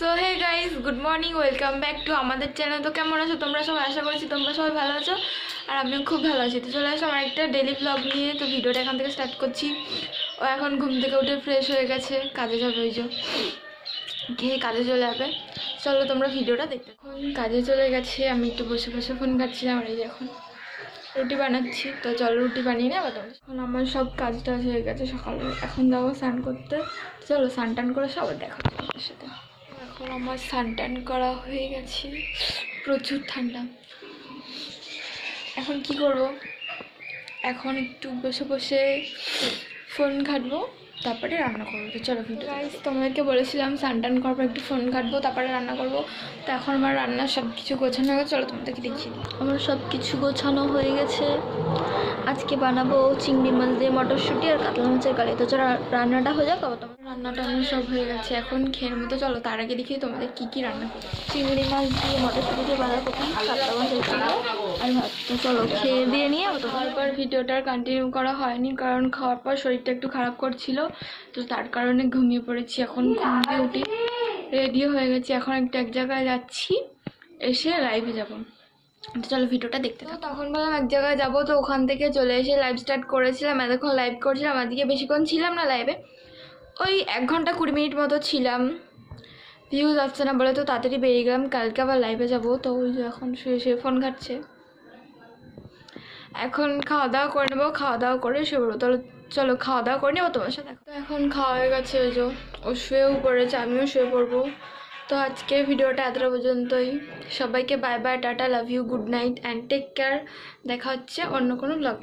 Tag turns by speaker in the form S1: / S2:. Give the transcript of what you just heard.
S1: So hey guys, good morning, welcome back to আমাদের channel. তো কেমন আছো তোমরা সবাই? আশা করছি তোমরা সবাই ভালো আছো আর আমিও খুব ভালো আছি। তো চলে আসো আমার একটা ডেলি ব্লগ নিয়ে। তো ভিডিওটা এখান থেকে স্টার্ট করছি। ও এখন ঘুম থেকে উঠে ফ্রেশ হয়ে গেছে, কাজে যাবে, ওই যে খেয়ে কাজে চলে যাবে। চলো তোমরা ভিডিওটা দেখতে। এখন কাজে চলে গেছে, আমি একটু বসে বসে ফোন ঘাটছিলাম। আর এই যে এখন রুটি বানাচ্ছি। তো চলো রুটি বানিয়ে নেই আবার। এখন আমার সব কাজ টাজ হয়ে গেছে সকালে। এখন যাবো স্নান করতে। চলো স্নান টান করে সবার দেখা হচ্ছে তোমাদের সাথে। এখন আমার স্নান টান করা হয়ে গেছে, প্রচুর ঠান্ডা। এখন কি করব? এখন একটু বসে বসে ফোন ঘাটবো, তারপরে রান্না করবো। তো চলো ভিডিও। গাইস, তোমাদেরকে বলেছিলাম স্নান টান করার পর একটু ফোন ঘাটবো, তারপরে রান্না করবো। তো এখন আমার রান্নার সব কিছু গোছানো হয়ে গেছে। চলো তোমাদেরকে দেখিয়ে দিই।
S2: আমার সব কিছু গোছানো হয়ে গেছে। আজকে বানাবো চিংড়ি মাছ দিয়ে মটরশুঁটি আর কাতলা মাছের কালি। তো চলো রান্নাটা হয়ে যাক। আবার তোমার
S1: রান্না টান্না সব হয়ে গেছে, এখন খেয়ে মতো। চলো তার আগে দেখিয়ে তোমাদের কী কী রান্না করি।
S2: চিংড়ি মাছ দিয়ে মটরশুঁটি দিয়ে বাঁধাকপি, কাতলা মাছের কালি আর ভাত। তো চলো খেয়ে দিয়ে নিয়ে
S1: তারপর ভিডিওটার কন্টিনিউ করা হয়নি, কারণ খাওয়ার পর শরীরটা একটু খারাপ করছিল। তো তার কারণে ঘুমিয়ে পড়েছি। এখন ঘুম দিয়ে উঠি, রেডি হয়ে গেছি। এখন একটু এক জায়গায় যাচ্ছি, এসে লাইভে যাব। তো চলো ভিডিওটা দেখতে থাকো। তখন বললাম এক জায়গায় যাবো, তো ওখান থেকে চলে এসে লাইভ স্টার্ট করেছিলাম। এতক্ষণ লাইভ করছিলাম, আজকে বেশিক্ষণ ছিলাম না লাইভে, ওই 1 ঘন্টা 20 মিনিট মতো ছিলাম। ভিউজ আসছে না বলে তো তাড়াতাড়ি বেরিয়ে গেলাম। কালকে আবার লাইভে যাবো। তো ওই যে এখন শুয়ে শুয়ে ফোন ঘাটছে। এখন খাওয়া দাওয়া করে নেবো, খাওয়া দাওয়া করে শুয়ে পড়বো। তাহলে চলো খাওয়া দাওয়া করে নেবো তোমার সাথে। তো এখন খাওয়া হয়ে গেছে, ওই যে ও শুয়েও পড়েছে, আমিও শুয়ে পড়বো। তো আজকে ভিডিওটা এতটা পর্যন্তই। সবাইকে bye bye, tata, love you, good night and take care. দেখা হচ্ছে অন্য কোনো ব্লগ।